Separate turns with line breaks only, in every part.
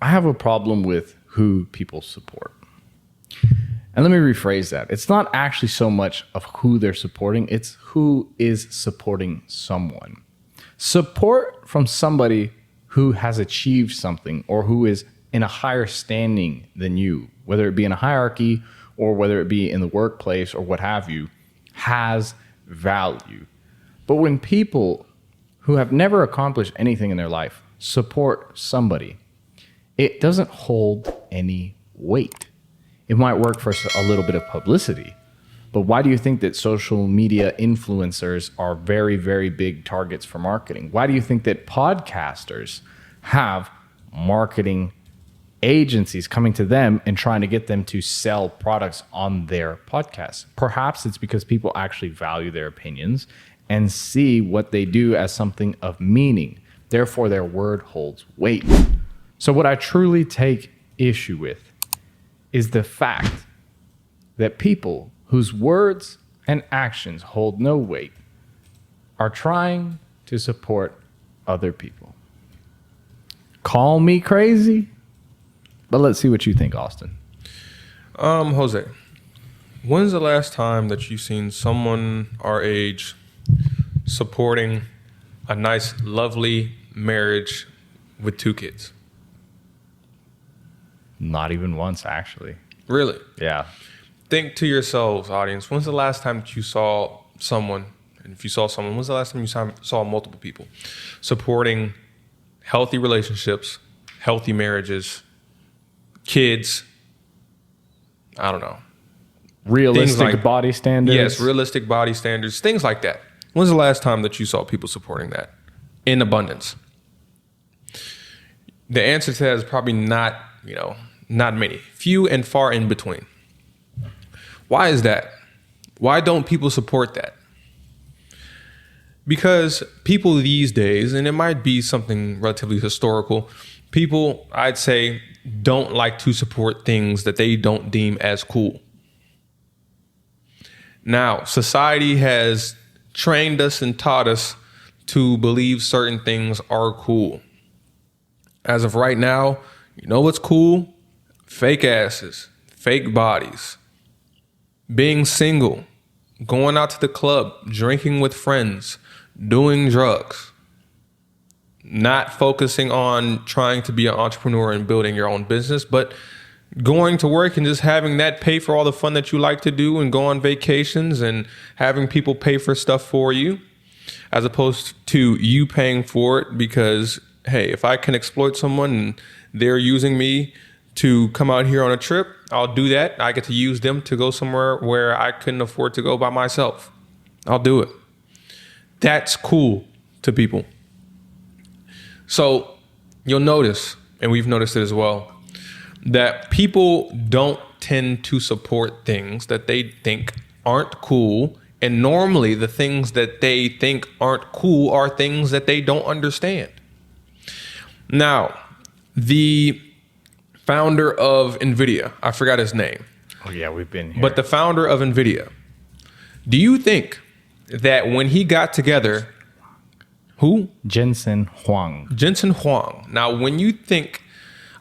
I have a problem with who people support. And let me rephrase that. It's not actually so much of who they're supporting, it's who is supporting someone. Support from somebody who has achieved something or who is in a higher standing than you, whether it be in a hierarchy or whether it be in the workplace or what have you, has value. But when people who have never accomplished anything in their life support somebody, it doesn't hold any weight. It might work for a little bit of publicity, but why do you think that social media influencers are very, very big targets for marketing? Why do you think that podcasters have marketing agencies coming to them and trying to get them to sell products on their podcasts? Perhaps it's because people actually value their opinions and see what they do as something of meaning. Therefore, their word holds weight. So what I truly take issue with is the fact that people whose words and actions hold no weight are trying to support other people. Call me crazy, but let's see what you think, Austin.
Jose, when's the last time that you've seen someone our age supporting a nice, lovely marriage with 2 kids?
Not even once, actually.
Really?
Yeah.
Think to yourselves, audience, when's the last time that you saw someone, and if you saw someone, when's the last time you saw multiple people supporting healthy relationships, healthy marriages, kids, I don't know.
Realistic body standards.
Yes, realistic body standards, things like that. When's the last time that you saw people supporting that in abundance? The answer to that is probably not many. Few and far in between. Why is that? Why don't people support that? Because people these days, and it might be something relatively historical, people, I'd say, don't like to support things that they don't deem as cool. Now, society has trained us and taught us to believe certain things are cool. As of right now, you know what's cool? Fake asses, fake bodies, being single, going out to the club, drinking with friends, doing drugs, not focusing on trying to be an entrepreneur and building your own business, but going to work and just having that pay for all the fun that you like to do and go on vacations and having people pay for stuff for you, as opposed to you paying for it because, hey, if I can exploit someone and they're using me to come out here on a trip, I'll do that. I get to use them to go somewhere where I couldn't afford to go by myself. I'll do it. That's cool to people. So you'll notice, and we've noticed it as well, that people don't tend to support things that they think aren't cool. And normally the things that they think aren't cool are things that they don't understand. Now, the founder of NVIDIA, I forgot his name.
Oh, yeah, we've been here.
But the founder of NVIDIA, do you think that when he got together, who?
Jensen Huang.
Jensen Huang. Now, when you think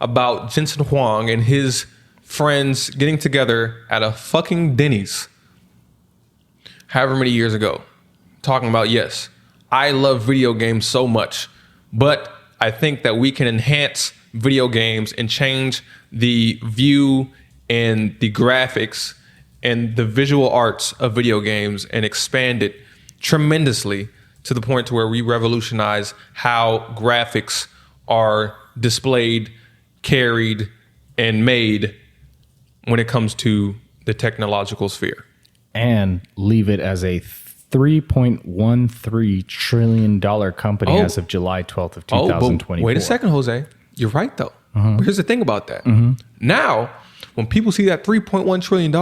about Jensen Huang and his friends getting together at a fucking Denny's, however many years ago, talking about, yes, I love video games so much, but I think that we can enhance video games and change the view and the graphics and the visual arts of video games and expand it tremendously to the point to where we revolutionize how graphics are displayed, carried, and made when it comes to the technological sphere.
And leave it as a $3.13 trillion company as of July 12th of 2024.
Wait a second, Jose. You're right, though. But here's the thing about that. Now, when people see that $3.1 trillion,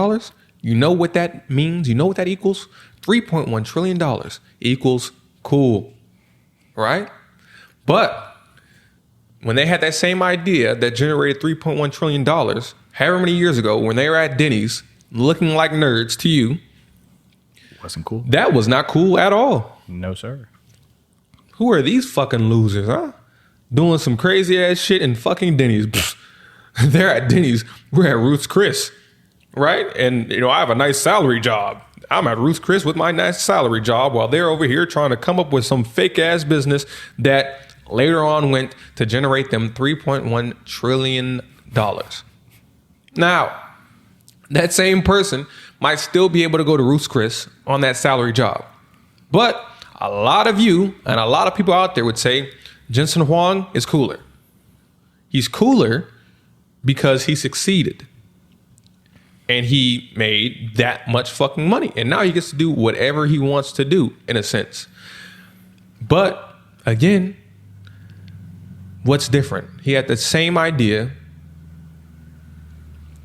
you know what that means? You know what that equals? $3.1 trillion equals cool, right? But when they had that same idea that generated $3.1 trillion, however many years ago, when they were at Denny's looking like nerds to you,
wasn't cool.
That was not cool at all.
No, sir.
Who are these fucking losers, huh? Doing some crazy ass shit in fucking Denny's. Pfft. They're at Denny's. We're at Ruth's Chris, right? And, I have a nice salary job. I'm at Ruth's Chris with my nice salary job while they're over here trying to come up with some fake ass business that later on went to generate them $3.1 trillion. Now, that same person might still be able to go to Ruth's Chris on that salary job. But a lot of you and a lot of people out there would say Jensen Huang is cooler. He's cooler because he succeeded. And he made that much fucking money. And now he gets to do whatever he wants to do, in a sense. But, again, what's different? He had the same idea,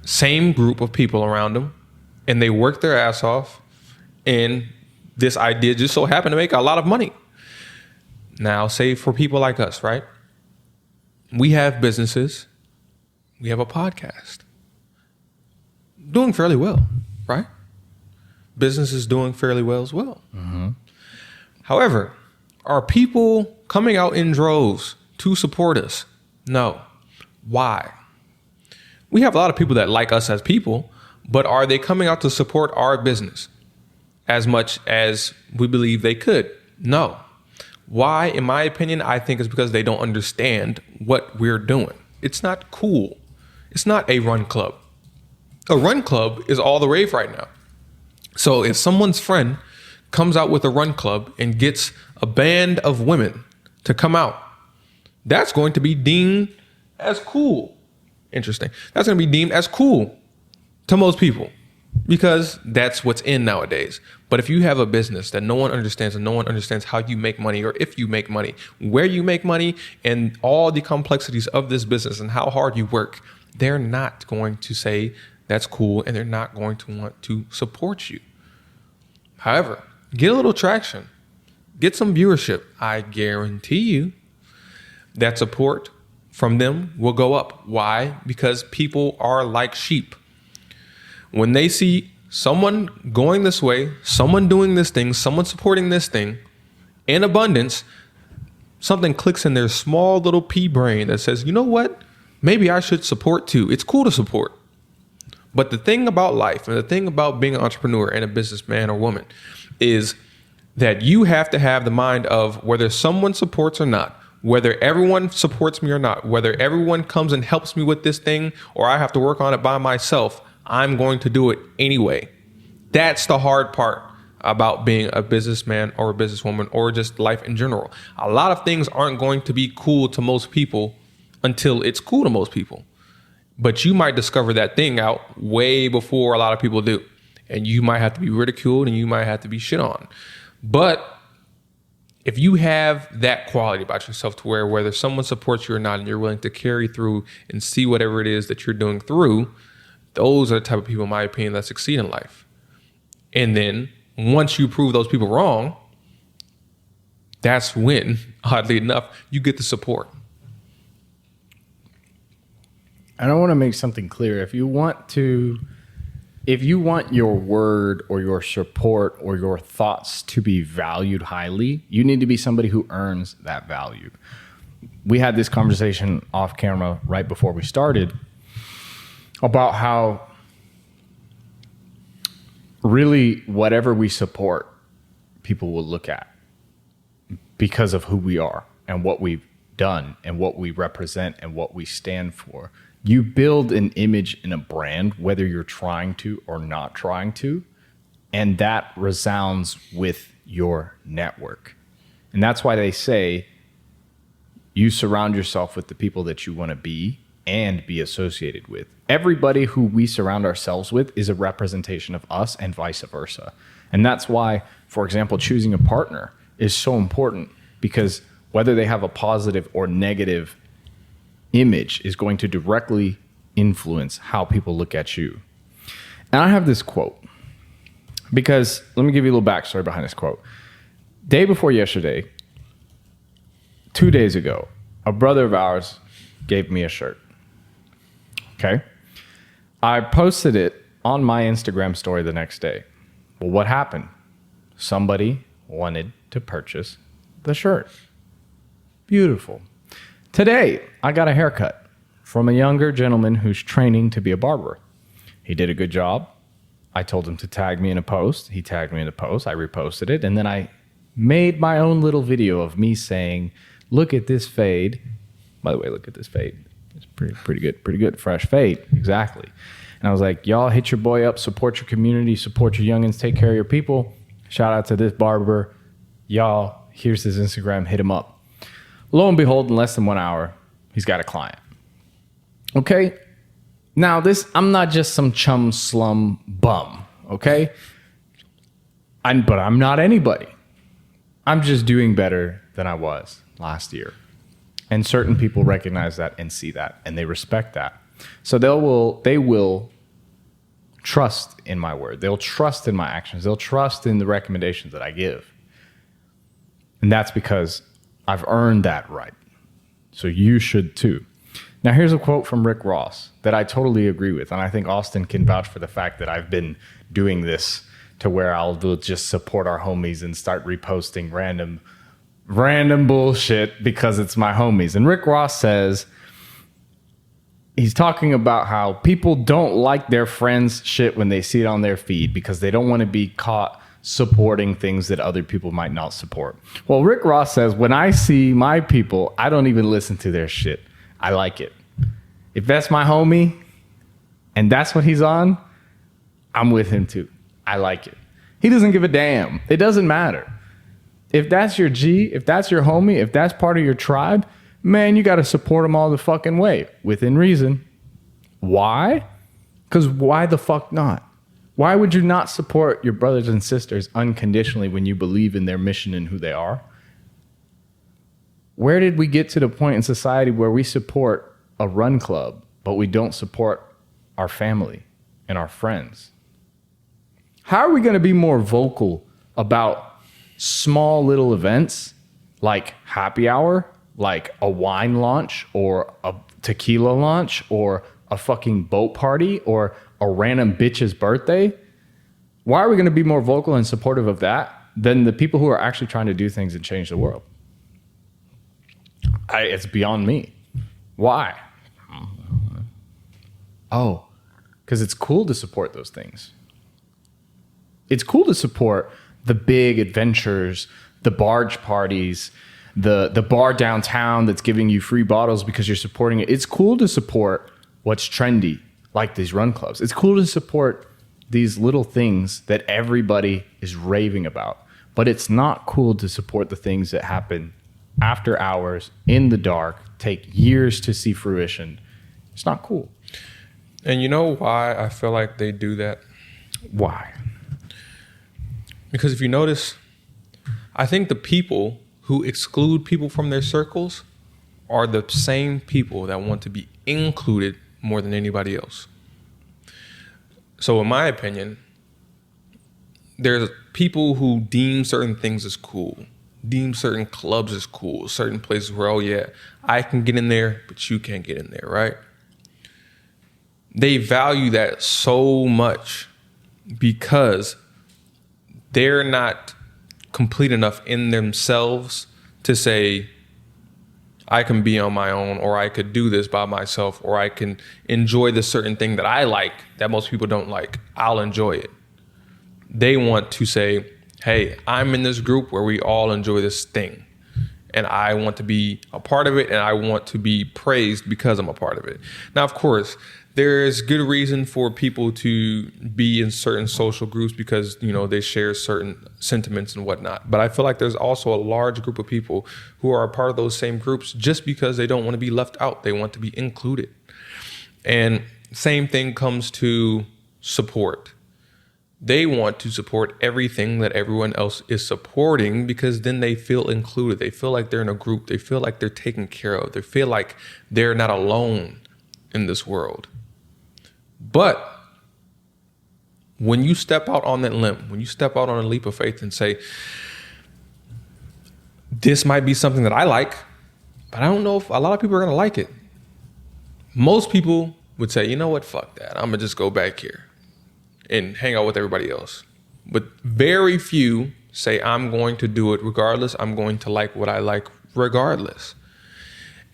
same group of people around him, and they worked their ass off. And this idea just so happened to make a lot of money. Now, say for people like us, right? We have businesses. We have a podcast. Doing fairly well, right? Business is doing fairly well as well. Mm-hmm. However, are people coming out in droves to support us? No. Why? We have a lot of people that like us as people, but are they coming out to support our business as much as we believe they could? No. Why? In my opinion, I think it's because they don't understand what we're doing. It's not cool. It's not a run club. A run club is all the rave right now. So if someone's friend comes out with a run club and gets a band of women to come out, that's going to be deemed as cool. Interesting. That's going to be deemed as cool to most people because that's what's in nowadays. But if you have a business that no one understands and no one understands how you make money or if you make money, where you make money and all the complexities of this business and how hard you work, they're not going to say that's cool, and they're not going to want to support you. However, get a little traction. Get some viewership. I guarantee you that support from them will go up. Why? Because people are like sheep. When they see someone going this way, someone doing this thing, someone supporting this thing in abundance, something clicks in their small little pea brain that says, you know what? Maybe I should support too. It's cool to support. But the thing about life and the thing about being an entrepreneur and a businessman or woman is that you have to have the mind of whether someone supports or not, whether everyone supports me or not, whether everyone comes and helps me with this thing or I have to work on it by myself, I'm going to do it anyway. That's the hard part about being a businessman or a businesswoman or just life in general. A lot of things aren't going to be cool to most people until it's cool to most people. But you might discover that thing out way before a lot of people do. And you might have to be ridiculed and you might have to be shit on. But if you have that quality about yourself to where whether someone supports you or not and you're willing to carry through and see whatever it is that you're doing through, those are the type of people, in my opinion, that succeed in life. And then once you prove those people wrong, that's when, oddly enough, you get the support.
And I want to make something clear. If you want your word or your support or your thoughts to be valued highly, you need to be somebody who earns that value. We had this conversation off camera right before we started about how really whatever we support, people will look at because of who we are and what we've done and what we represent and what we stand for. You build an image and a brand, whether you're trying to or not trying to, and that resounds with your network. And that's why they say you surround yourself with the people that you want to be and be associated with. Everybody who we surround ourselves with is a representation of us and vice versa. And that's why, for example, choosing a partner is so important, because whether they have a positive or negative image is going to directly influence how people look at you. And I have this quote, because let me give you a little backstory behind this quote. Day before yesterday, 2 days ago, a brother of ours gave me a shirt. Okay. I posted it on my Instagram story the next day. Well, what happened? Somebody wanted to purchase the shirt. Beautiful. Today, I got a haircut from a younger gentleman who's training to be a barber. He did a good job. I told him to tag me in a post. He tagged me in a post. I reposted it. And then I made my own little video of me saying, look at this fade. By the way, look at this fade. It's pretty good. Fresh fade. Exactly. And I was like, y'all hit your boy up, support your community, support your youngins, take care of your people. Shout out to this barber. Y'all, here's his Instagram, hit him up. Lo and behold, in less than 1 hour, he's got a client. Okay? Now, I'm not just some chum slum bum, okay? But I'm not anybody. I'm just doing better than I was last year. And certain people recognize that and see that, and they respect that. So they will trust in my word. They'll trust in my actions. They'll trust in the recommendations that I give. And that's because I've earned that right. So you should too. Now, here's a quote from Rick Ross that I totally agree with. And I think Austin can vouch for the fact that I've been doing this to where I'll just support our homies and start reposting random bullshit because it's my homies. And Rick Ross says, he's talking about how people don't like their friends' shit when they see it on their feed because they don't want to be caught supporting things that other people might not support. Well, Rick Ross says, when I see my people, I don't even listen to their shit. I like it. If that's my homie and that's what he's on, I'm with him too. I like it. He doesn't give a damn. It doesn't matter. If that's your G, if that's your homie, if that's part of your tribe, man, you got to support them all the fucking way within reason. Why? Because why the fuck not? Why would you not support your brothers and sisters unconditionally when you believe in their mission and who they are? Where did we get to the point in society where we support a run club, but we don't support our family and our friends? How are we going to be more vocal about small little events like happy hour, like a wine launch or a tequila launch or a fucking boat party or a random bitch's birthday? Why are we going to be more vocal and supportive of that than the people who are actually trying to do things and change the world? It's beyond me. Why? Oh, because it's cool to support those things. It's cool to support the big adventures, the barge parties, the bar downtown that's giving you free bottles because you're supporting it. It's cool to support what's trendy, like these run clubs. It's cool to support these little things that everybody is raving about. But it's not cool to support the things that happen after hours, in the dark, take years to see fruition. It's not cool.
And you know why I feel like they do that?
Why?
Because if you notice, I think the people who exclude people from their circles are the same people that want to be included more than anybody else. So in my opinion, there's people who deem certain things as cool, deem certain clubs as cool, certain places where, oh yeah, I can get in there, but you can't get in there, right? They value that so much because they're not complete enough in themselves to say, I can be on my own, or I could do this by myself, or I can enjoy this certain thing that I like that most people don't like. I'll enjoy it. They want to say, hey, I'm in this group where we all enjoy this thing, and I want to be a part of it, and I want to be praised because I'm a part of it. Now, of course, there's good reason for people to be in certain social groups because, you know, they share certain sentiments and whatnot. But I feel like there's also a large group of people who are a part of those same groups just because they don't want to be left out. They want to be included. And same thing comes to support. They want to support everything that everyone else is supporting because then they feel included. They feel like they're in a group. They feel like they're taken care of. They feel like they're not alone in this world. But when you step out on that limb, when you step out on a leap of faith and say, this might be something that I like, but I don't know if a lot of people are going to like it. Most people would say, you know what, fuck that. I'm going to just go back here and hang out with everybody else. But very few say, I'm going to do it regardless. I'm going to like what I like regardless.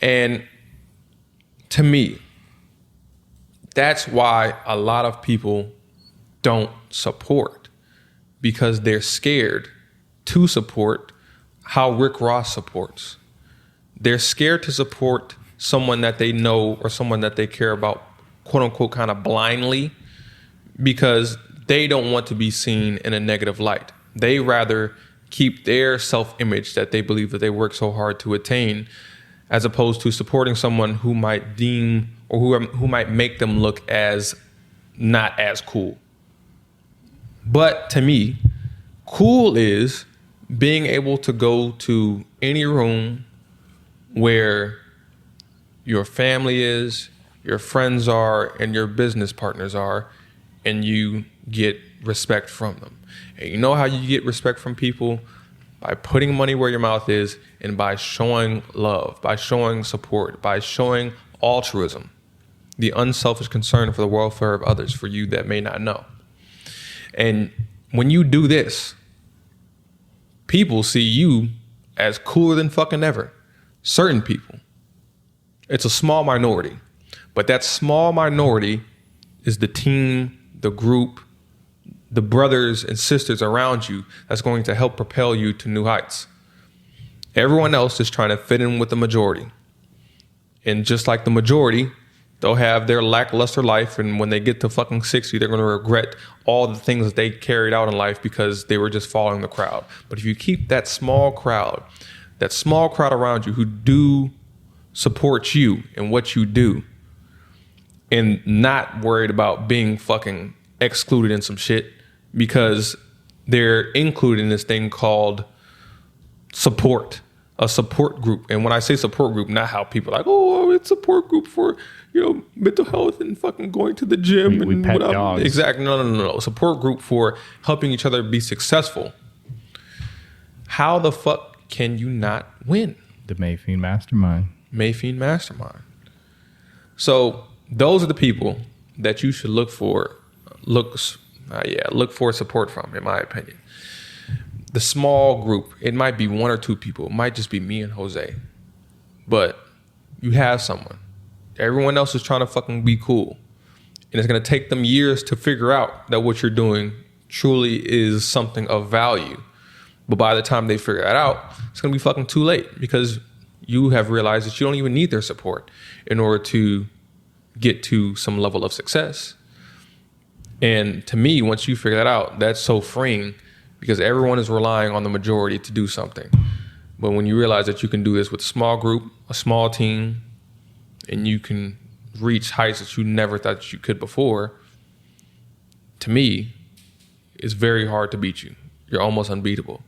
And to me, that's why a lot of people don't support, because they're scared to support how Rick Ross supports. They're scared to support someone that they know or someone that they care about, quote unquote, kind of blindly, because they don't want to be seen in a negative light. They rather keep their self-image that they believe that they work so hard to attain, as opposed to supporting someone who might deem or who might make them look as not as cool. But to me, cool is being able to go to any room where your family is, your friends are, and your business partners are, and you get respect from them. And you know how you get respect from people? By putting money where your mouth is, and by showing love, by showing support, by showing altruism, the unselfish concern for the welfare of others, for you that may not know. And when you do this, people see you as cooler than fucking ever. Certain people. It's a small minority, but that small minority is the team, the group, the brothers and sisters around you that's going to help propel you to new heights. Everyone else is trying to fit in with the majority. And just like the majority, they'll have their lackluster life, and when they get to fucking 60, they're going to regret all the things that they carried out in life because they were just following the crowd. But if you keep that small crowd around you who do support you and what you do, and not worried about being fucking excluded in some shit because they're included in this thing called support, a support group. And when I say support group, not how people are like, oh, it's a support group for, mental health and fucking going to the gym
we
and
pet
whatever.
dogs.
Exactly. No. Support group for helping each other be successful. How the fuck can you not win?
The Mayfield Mastermind.
Mayfield Mastermind. So those are the people that you should look for support from, in my opinion. The small group, it might be one or two people. It might just be me and Jose. But you have someone. Everyone else is trying to fucking be cool. And it's going to take them years to figure out that what you're doing truly is something of value. But by the time they figure that out, it's going to be fucking too late, because you have realized that you don't even need their support in order to get to some level of success. And to me, once you figure that out, that's so freeing, because everyone is relying on the majority to do something. But when you realize that you can do this with a small group, a small team, and you can reach heights that you never thought that you could before, to me, it's very hard to beat you. You're almost unbeatable.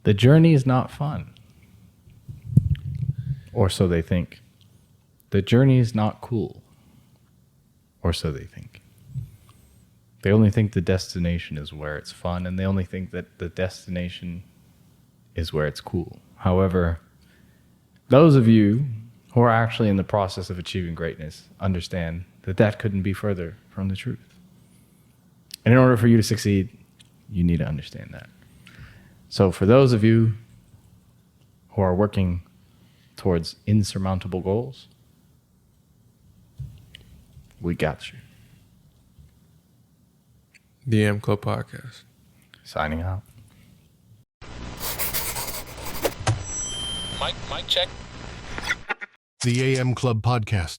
The journey is not fun. Or so they think. The journey is not cool. Or so they think. They only think the destination is where it's fun, and they only think that the destination is where it's cool. However, those of you who are actually in the process of achieving greatness understand that that couldn't be further from the truth. And in order for you to succeed, you need to understand that. So for those of you who are working towards insurmountable goals, we got you.
The AM Club Podcast.
Signing out.
Mic check.
The AM Club Podcast.